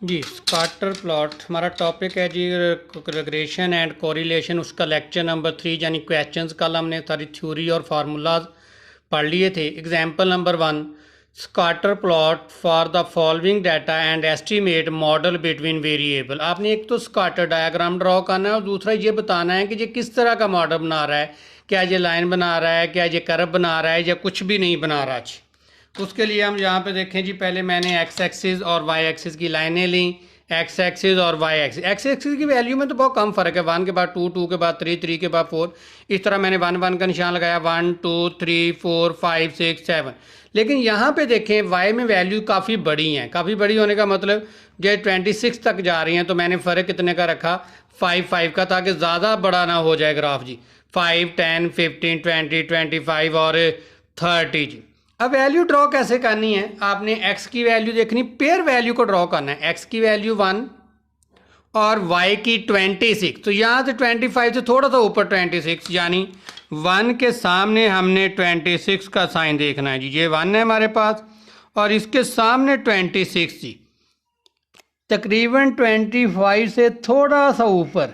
जी scatter plot हमारा topic है जी regression and correlation. उसका लेक्चर नंबर 3 यानी क्वेश्चंस कल हमने सारी थ्योरी और फार्मूलाज पढ़ लिए थे। Example number 1, scatter plot for the following data and estimate model between variable. आपने एक तो स्कैटर डायग्राम ड्रॉ करना है और दूसरा ये बताना है कि ये किस तरह का मॉडल बना रहा है, क्या ये लाइन बना रहा है, क्या ये कर्व बना रहा है या कुछ भी नहीं बना रहा। जी उसके लिए हम यहाँ पे देखें जी, पहले मैंने एक्स एक्सिस और वाई एक्सिस की लाइनें ली। एक्स एक्सिस और वाई एक्सिस, एक्स एक्सिस की वैल्यू में तो बहुत कम फ़र्क है, 1 के बाद 2, 2 के बाद 3, 3 के बाद 4। इस तरह मैंने 1, 1 का निशान लगाया, 1, 2, 3, 4, 5, 6, 7। लेकिन यहाँ पे देखें वाई में वैल्यू काफ़ी बड़ी हैं। काफ़ी बड़ी होने का मतलब जो 26 तक जा रही हैं, तो मैंने फ़र्क कितने का रखा, 5, 5 का, ताकि ज़्यादा बड़ा ना हो जाए ग्राफ जी। 5, 10, 15, 20, 25 और 30 जी। अब वैल्यू ड्रॉ कैसे करनी है, आपने x की वैल्यू देखनी, पेयर वैल्यू को ड्रॉ करना है। x की वैल्यू 1 और y की 26। तो यहाँ से 25 से थोड़ा सा ऊपर 26, यानी 1 के सामने हमने 26 का साइन देखना है जी। ये 1 है हमारे पास और इसके सामने 26 जी, तकरीबन 25 से थोड़ा सा ऊपर,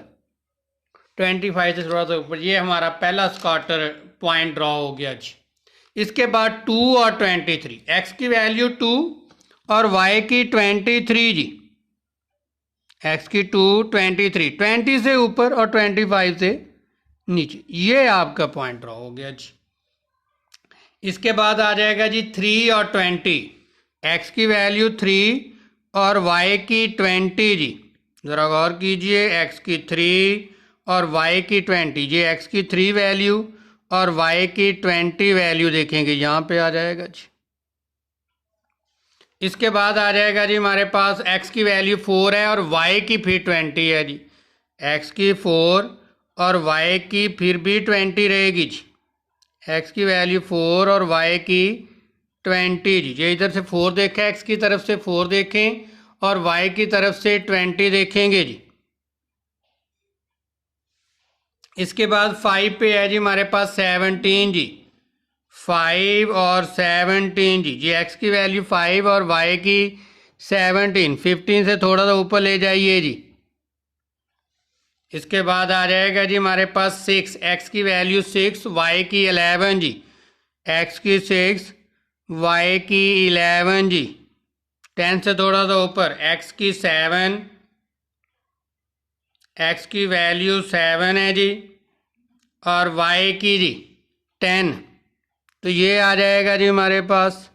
25 से थोड़ा सा ऊपर। ये हमारा पहला स्कैटर पॉइंट ड्रॉ हो गया जी। इसके बाद 2 और 23, x की वैल्यू 2 और y की 23 जी। x की 2, 23, 20 से ऊपर और 25 से नीचे। ये आपका पॉइंट ड्रॉ हो गया जी। इसके बाद आ जाएगा जी 3 और 20, x की वैल्यू 3 और y की 20 जी। ज़रा गौर कीजिए, x की 3 और y की 20, ये x की 3 वैल्यू और y की 20 वैल्यू देखेंगे, यहाँ पे आ जाएगा जी। इसके बाद आ जाएगा जी हमारे पास x की वैल्यू 4 है और y की फिर 20 है जी। x की 4 और y की फिर भी 20 रहेगी जी। x की वैल्यू 4 और y की 20 जी। ये इधर से 4 देखा, x की तरफ से 4 देखें और y की तरफ से 20 देखेंगे जी। इसके बाद 5 पे है जी हमारे पास 17 जी। 5 और 17 जी, जी x की वैल्यू 5 और y की 17, 15 से थोड़ा सा ऊपर ले जाइए जी। इसके बाद आ जाएगा जी हमारे पास 6, x की वैल्यू 6, y की 11 जी। x की 6, y की 11 जी। 10 से थोड़ा सा ऊपर, x की 7, x की वैल्यू 7 है जी और y की जी 10। तो ये आ जाएगा जी हमारे पास।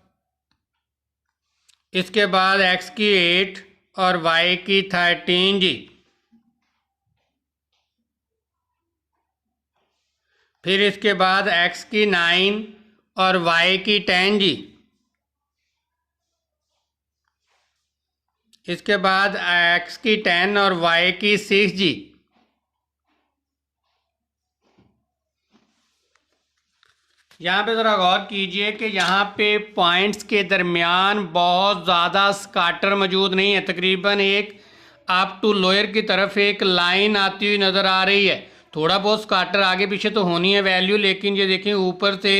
इसके बाद x की 8 और y की 13 जी। फिर इसके बाद x की 9 और y की 10 जी। इसके बाद x की 10 और y की 6 जी। यहाँ पे ज़रा गौर कीजिए कि यहाँ पे पॉइंट्स के दरमियान बहुत ज़्यादा स्कैटर मौजूद नहीं है। तकरीबन एक अप टू लोअर की तरफ एक लाइन आती हुई नज़र आ रही है। थोड़ा बहुत स्कैटर आगे पीछे तो होनी है वैल्यू, लेकिन ये देखें ऊपर से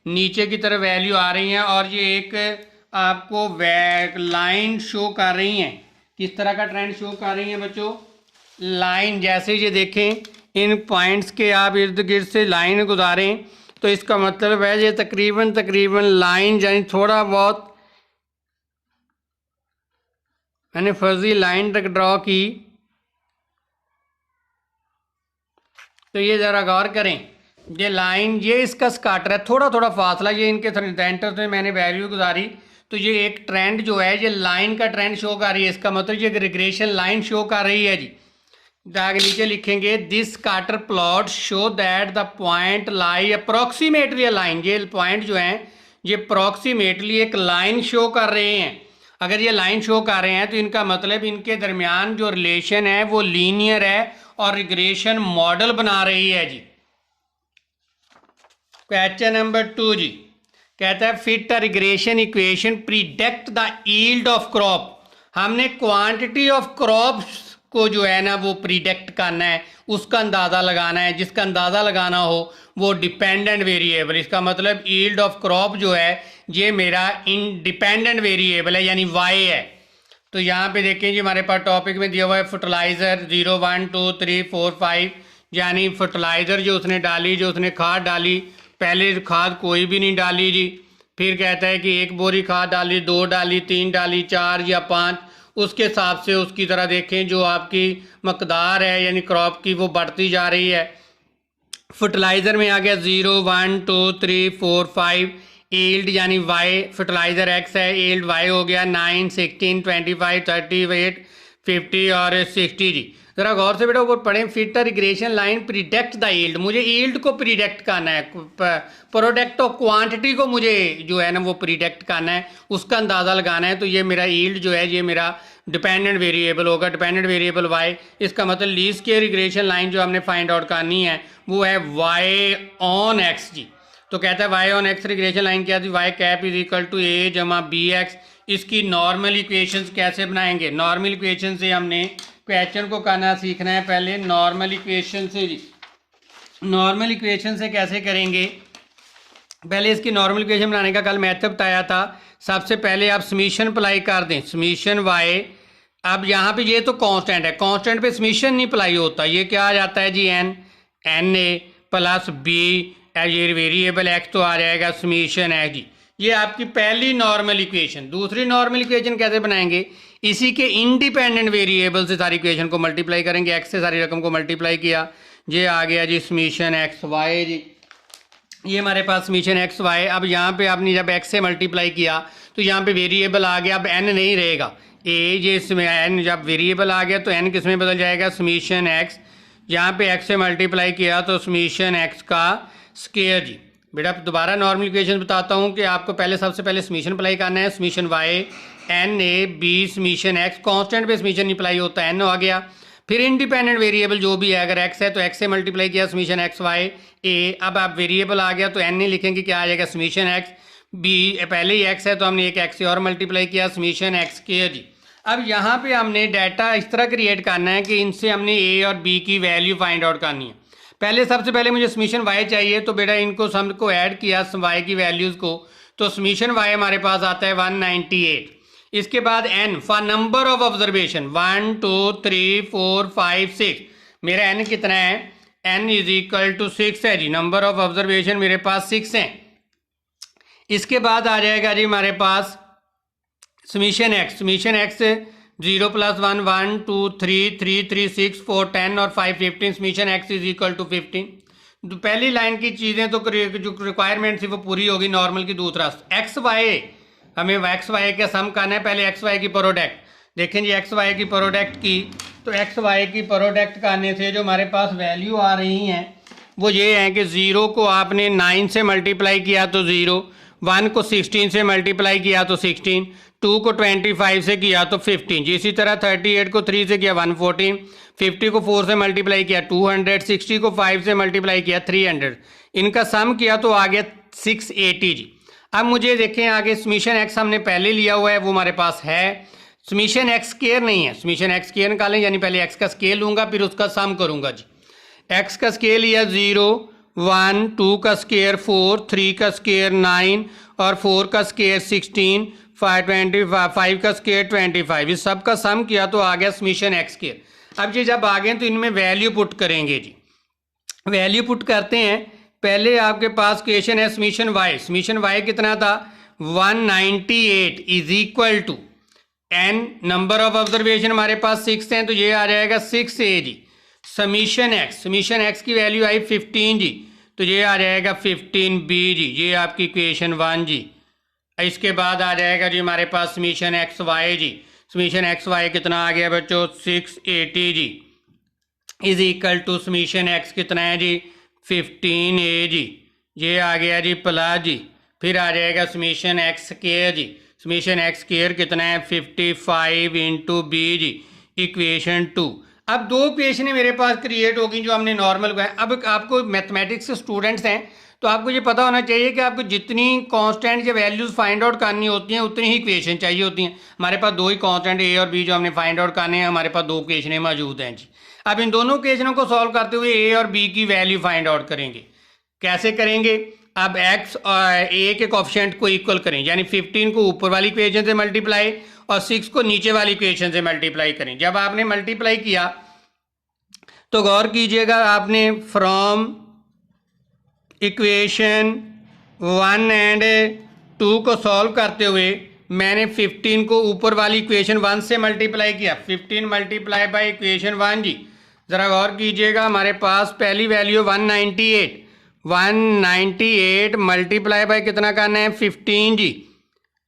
नीचे की तरफ वैल्यू आ रही हैं और ये एक आपको लाइन शो कर रही हैं। किस तरह का ट्रेंड शो कर रही हैं बच्चों, लाइन। जैसे ये देखें इन पॉइंट्स के आप इर्द गिर्द से लाइन गुजारें तो इसका मतलब है ये तकरीबन लाइन, यानी थोड़ा बहुत मैंने फर्जी लाइन तक ड्रॉ की। तो ये ज़रा गौर करें, ये लाइन, ये इसका स्कैटर है, थोड़ा थोड़ा फासला ये इनके सेंटर से मैंने वैल्यू गुजारी। तो ये एक ट्रेंड जो है, ये लाइन का ट्रेंड शो कर रही है। इसका मतलब ये रिग्रेशन लाइन शो कर रही है जी। आगे नीचे लिखेंगे, this scatter plot show that the point lie approximately line. ये पॉइंट जो हैं ये अप्रोक्सीमेटली एक लाइन शो कर रहे हैं। अगर ये लाइन शो कर रहे हैं तो इनका मतलब इनके दरमियान जो रिलेशन है वो लीनियर है और रिग्रेशन मॉडल बना रही है जी। क्वेश्चन नंबर 2 जी, कहता है fit a regression equation predict the yield of crop. हमने क्वांटिटी ऑफ क्रॉप्स को जो है ना वो प्रिडिक्ट करना है, उसका अंदाज़ा लगाना है। जिसका अंदाज़ा लगाना हो वो डिपेंडेंट वेरिएबल, इसका मतलब यील्ड ऑफ क्रॉप जो है ये मेरा इंडिपेंडेंट वेरिएबल है, यानी y है। तो यहाँ पे देखें जी हमारे पास टॉपिक में दिया हुआ है फर्टिलाइज़र 0 1 2 3 4 5, यानी फर्टिलाइज़र जो उसने डाली, जो उसने खाद डाली, पहले खाद कोई भी नहीं डाली जी, फिर कहता है कि 1 बोरी खाद डाली, 2 डाली, 3 डाली, 4 या 5, उसके हिसाब से उसकी तरह देखें जो आपकी मकदार है यानी क्रॉप की वो बढ़ती जा रही है। फर्टिलाइज़र में आ गया 0 1 2 3 4 5, ईल्ड यानी वाई, फर्टिलाइज़र एक्स है, ईल्ड वाई हो गया 9 16 25 38 50 और 60 जी। ज़रा गौर से बेटा ऊपर पढ़ें, fit regression line predict the yield, मुझे ईल्ड को प्रिडिक्ट करना है, प्रोडक्ट ऑफ क्वांटिटी को मुझे जो है ना वो प्रिडिक्ट करना है, उसका अंदाज़ा लगाना है। तो ये मेरा ईल्ड जो है ये मेरा डिपेंडेंट वेरिएबल होगा, डिपेंडेंट वेरिएबल वाई। इसका मतलब लीस्ट स्क्वायर रिग्रेशन लाइन जो हमने फाइंड आउट करनी है वो है वाई ऑन एक्स जी। तो कहता है Y on X regression line क्या थी, Y cap is equal to A जमा बी एक्स। इसकी नॉर्मल इक्वेशंस कैसे बनाएंगे, नॉर्मल इक्वेशन से हमने क्वेश्चन को करना सीखना है पहले नॉर्मल इक्वेशन से जी। नॉर्मल इक्वेशन से कैसे करेंगे, पहले इसकी नॉर्मल इक्वेशन बनाने का कल मेथड बताया था। सबसे पहले आप समीशन अप्लाई कर दें, समीशन वाई। अब यहाँ पे ये तो कांस्टेंट है, कांस्टेंट पे समीशन नहीं अप्लाई होता, ये क्या आ जाता है G N A plus B, ये वेरिएबल एक्स तो आ जाएगा समीशन है जी। ये आपकी पहली नॉर्मल इक्वेशन। दूसरी नॉर्मल इक्वेशन कैसे बनाएंगे, इसी के इंडिपेंडेंट वेरिएबल से सारी इक्वेशन को मल्टीप्लाई करेंगे, एक्स से सारी रकम को मल्टीप्लाई किया, ये आ गया जी समीशन एक्स वाई जी। ये हमारे पास समीशन एक्स वाई। अब यहाँ पे आपने जब एक्स से मल्टीप्लाई किया तो यहाँ पे वेरिएबल आ गया, अब एन नहीं रहेगा, ए ये इसमें एन, जब वेरिएबल आ गया तो एन किस में बदल जाएगा, समीशन एक्स। यहाँ पे एक्स से मल्टीप्लाई किया तो समीशन एक्स का स्क्वायर जी। बेटा दोबारा नॉर्मल इक्वेशन बताता हूँ कि आपको पहले सबसे पहले समीशन अप्लाई करना है, summation Y N A B summation X, constant पे समीशन नहीं अप्लाई होता, एन आ गया। फिर इंडिपेंडेंट वेरिएबल जो भी है, अगर एक्स है तो एक्स से मल्टीप्लाई किया समीशन एक्स वाई ए। अब आप वेरिएबल आ गया तो एन नहीं लिखेंगे, क्या आ जाएगा समीशन एक्स बी, पहले ही एक्स है तो हमने एक एक्स से और मल्टीप्लाई किया समीशन एक्स के जी। अब यहाँ पे हमने डाटा इस तरह क्रिएट करना है कि इनसे हमने ए और बी की वैल्यू फाइंड आउट करनी है। पहले सबसे पहले मुझे समीशन वाई चाहिए, तो बेटा इनको सम को ऐड किया वाई की वैल्यूज़ को, तो समीशन वाई हमारे पास आता है 198। इसके बाद N for number of observation 1 2 3 4 5 6, मेरा एन कितना है, एन इज इक्वल टू 6 है जी, नंबर ऑफ ऑब्जर्वेशन मेरे पास 6 हैं। इसके बाद आ जाएगा जी हमारे पास समीशन एक्स, समीशन एक्स 0 + 1 1 2 3 3 3 6 4 10 और 5 15, summation X is equal to 15। तो पहली लाइन की चीज़ें तो जो रिक्वायरमेंट थी वो पूरी होगी नॉर्मल की। दूसरा एक्स वाई, हमें एक्स वाई का सम करना है, पहले एक्स वाई की प्रोडक्ट देखें जी। एक्स वाई की प्रोडक्ट की, तो एक्स वाई की प्रोडक्ट करने से जो हमारे पास वैल्यू आ रही हैं वो ये है कि 0 को आपने 9 से मल्टीप्लाई किया तो 0, 1 को 16 से मल्टीप्लाई किया तो 16, 2 को 25 से किया तो 15 जी। इसी तरह 38 को 3 से किया 114, 50 को 4 से मल्टीप्लाई किया 200, 60 को 5 से मल्टीप्लाई किया 300, इनका सम किया तो आ गया 680 जी। अब मुझे देखें आगे, समीशन एक्स हमने पहले लिया हुआ है वो हमारे पास है, समीशन एक्स स्क्वायर नहीं है, समीशन एक्स स्क्वायर निकालें, यानी पहले एक्स का स्केल लूँगा फिर उसका सम करूँगा जी। एक्स का स्केल लिया 0 1, 2 का स्केयर 4, 3 का स्केयर 9 और 4 का स्केयर 16, 5 का स्केयर 25, इस सब का सम किया तो आ गया समीशन एक्स स्केयर। अब ये जब आ गए तो इनमें वैल्यू पुट करेंगे जी। वैल्यू पुट करते हैं, पहले आपके पास क्वेश्चन है समीशन वाई, समीशन वाई कितना था 198 is equal to N, number of observation हमारे पास 6 हैं तो ये आ जाएगा 6a जी। समीशन एक्स की वैल्यू आई 15 जी, तो ये आ जाएगा 15b जी, ये आपकी इक्वेशन 1 जी। इसके बाद आ जाएगा जी हमारे पास समीशन एक्स वाई जी, समीशन एक्स वाई कितना आ गया बच्चों 680 जी, is equal to summation X कितना है जी 15a जी, ये आ गया जी प्लस जी। फिर आ जाएगा समीशन एक्स स्क्वायर जी, समीशन एक्स स्क्वायर कितना है 55 इंटू बी जी, इक्वेशन 2। अब दो इक्वेशनें मेरे पास क्रिएट होगी जो हमने नॉर्मल को है। अब आपको मैथमेटिक्स के स्टूडेंट्स हैं तो आपको ये पता होना चाहिए कि आपको जितनी कांस्टेंट या वैल्यूज़ फाइंड आउट करनी होती हैं उतनी ही इक्वेशन चाहिए होती हैं। हमारे पास दो ही कांस्टेंट ए और बी जो हमने फाइंड आउट करने हैं, हमारे पास दो इक्वेशनें मौजूद हैं जी। अब इन दोनों इक्वेशनों को सॉल्व करते हुए ए और बी की वैल्यू फाइंड आउट करेंगे। कैसे करेंगे, अब एक्स और ए के कोफिशिएंट को इक्वल करें, यानी 15 को ऊपर वाली इक्वेशन से मल्टीप्लाई और 6 को नीचे वाली इक्वेशन से मल्टीप्लाई करें। जब आपने मल्टीप्लाई किया तो गौर कीजिएगा, आपने फ्रॉम इक्वेशन 1 एंड 2 को सॉल्व करते हुए मैंने 15 को ऊपर वाली इक्वेशन 1 से मल्टीप्लाई किया। 15 मल्टीप्लाई बाय इक्वेशन 1 जी। ज़रा गौर कीजिएगा, हमारे पास पहली वैल्यू 198 मल्टीप्लाई बाय कितना करना है 15 जी।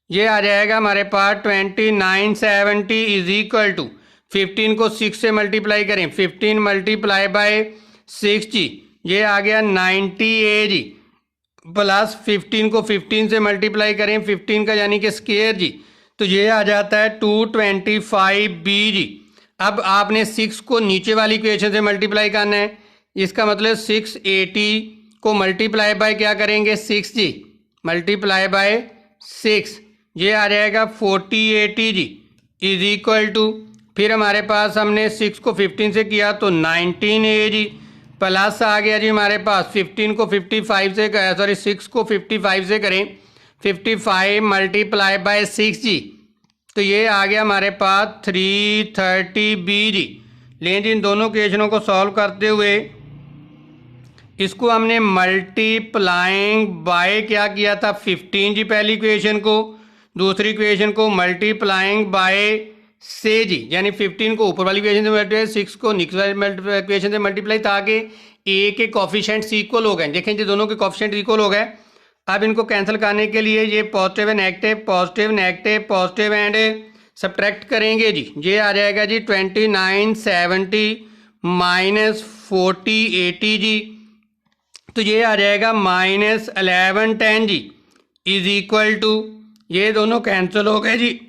ये आ जाएगा हमारे पास 2970 इज इक्वल टू 15 को 6 से मल्टीप्लाई करें, 15 मल्टीप्लाई बाय 6 जी, ये आ गया 90A जी, प्लस 15 को 15 से मल्टीप्लाई करें 15 का यानी कि स्क्वायर जी, तो ये आ जाता है 225B जी। अब आपने 6 को नीचे वाली इक्वेशन से मल्टीप्लाई करना है, इसका मतलब 680 को मल्टीप्लाई बाय क्या करेंगे 6 जी, मल्टीप्लाई बाय 6, ये आ जाएगा 4080 जी इज इक्वल टू, फिर हमारे पास हमने 6 को 15 से किया तो 19A जी, प्लस आ गया जी हमारे पास 15 को 55 से, सॉरी 6 को 55 से करें 55 मल्टीप्लाई बाय 6 जी, तो ये आ गया हमारे पास 330B जी। लेकिन इन दोनों इक्वेशनों को सॉल्व करते हुए इसको हमने मल्टीप्लाइंग बाय क्या किया था 15 जी पहली इक्वेशन को, दूसरी इक्वेशन को मल्टीप्लाइंग बाय से जी, यानी 15 को ऊपर वाली इक्वेशन से मल्टीप्लाई, 6 को नीचे वाली इक्वेशन से मल्टीप्लाई, ताकि ए के कोफिशिएंट्स इक्वल हो गए। देखें जी दोनों के कोफिशिएंट इक्वल हो गए। अब इनको कैंसिल करने के लिए ये positive and negative, positive negative, positive and subtract करेंगे जी, ये आ जाएगा जी 2970 माइनस 4080 जी, तो ये आ जाएगा माइनस 1110 जी इज इक्वल टू, ये दोनों कैंसिल हो गए जी,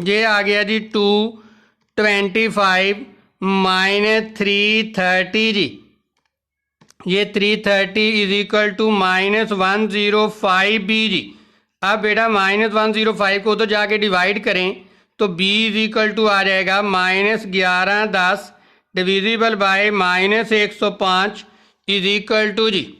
ये आ गया जी 225 माइनस 330 जी, ये 330 is equal to minus 105B जी। अब बेटा माइनस 105 को तो जाके डिवाइड करें तो B इज इक्वल टू आ जाएगा minus 1110 divisible by minus 105 is equal to जी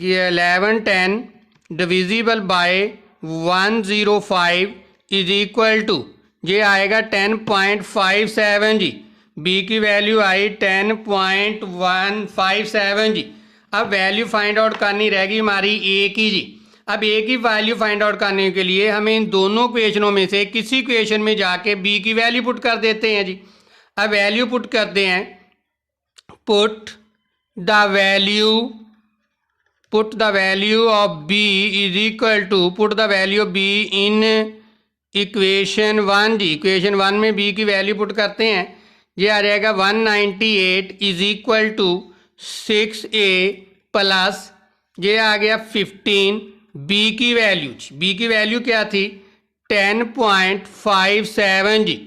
1110 divisible by 105 is equal to, ये आएगा 10.57 जी, बी की वैल्यू आई 10.157 जी। अब वैल्यू फाइंड आउट करनी रहेगी हमारी ए की जी। अब ए की वैल्यू फाइंड आउट करने के लिए हमें इन दोनों इक्वेशनों में से किसी इक्वेशन में जाके बी की वैल्यू पुट कर देते हैं जी। अब वैल्यू पुट करते हैं, put the value of B is equal to, put the value of B in equation 1 जी। इक्वेशन 1 में बी की वैल्यू पुट करते हैं, ये आ जाएगा 198 is equal to 6A plus, ये आ गया 15, बी की वैल्यू क्या थी 10.57 जी।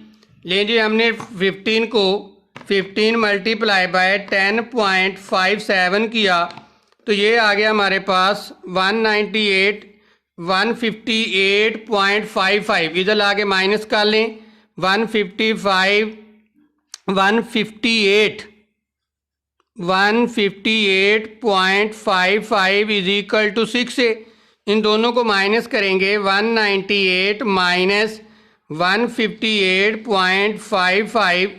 लेकिन जी हमने 15 मल्टीप्लाई बाय 10.57 किया तो ये आ गया हमारे पास 158.55, इधर ला के माइनस कर लें 158.55 इज इक्वल टू 6A। इन दोनों को माइनस करेंगे 198 minus 158.55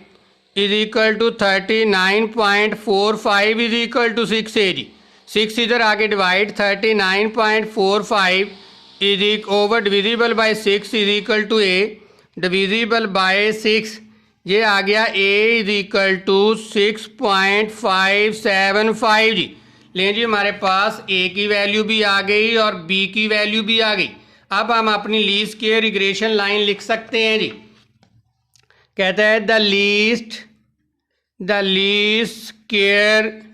is equal to 39.45 is equal to 6A जी। 6 इधर आगे divide, 39.45 is over divisible by 6 is equal to A divisible by 6, ये आ गया A इज इक्वल टू 6.575 जी। लें जी हमारे पास A की वैल्यू भी आ गई और B की वैल्यू भी आ गई। अब हम अपनी लीस्ट स्क्वायर रिग्रेशन लाइन लिख सकते हैं जी। कहता है the least square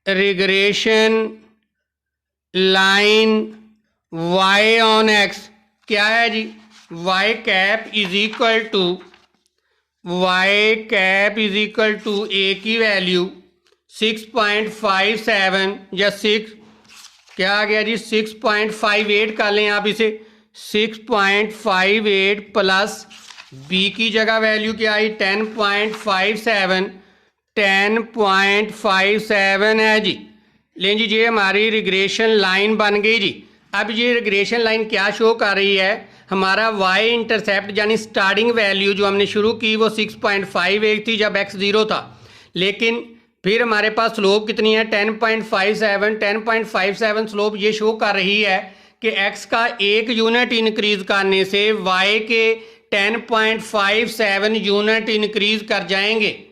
regression line y on x क्या है जी, y cap is equal to A की वैल्यू 6.57 या 6 क्या आ गया जी 6.58 कर लें आप इसे, 6.58 प्लस B की जगह वैल्यू क्या आई 10.57 है जी। लें जी ये हमारी रिग्रेशन लाइन बन गई जी। अब ये रिग्रेशन लाइन क्या शो कर रही है, हमारा वाई इंटरसेप्ट यानी स्टार्टिंग वैल्यू जो हमने शुरू की वो 6.58 थी जब x 0 था, लेकिन फिर हमारे पास स्लोप कितनी है 10.57 स्लोप ये शो कर रही है कि x का 1 यूनिट इंक्रीज करने से y के 10.57 यूनिट इंक्रीज कर जाएंगे।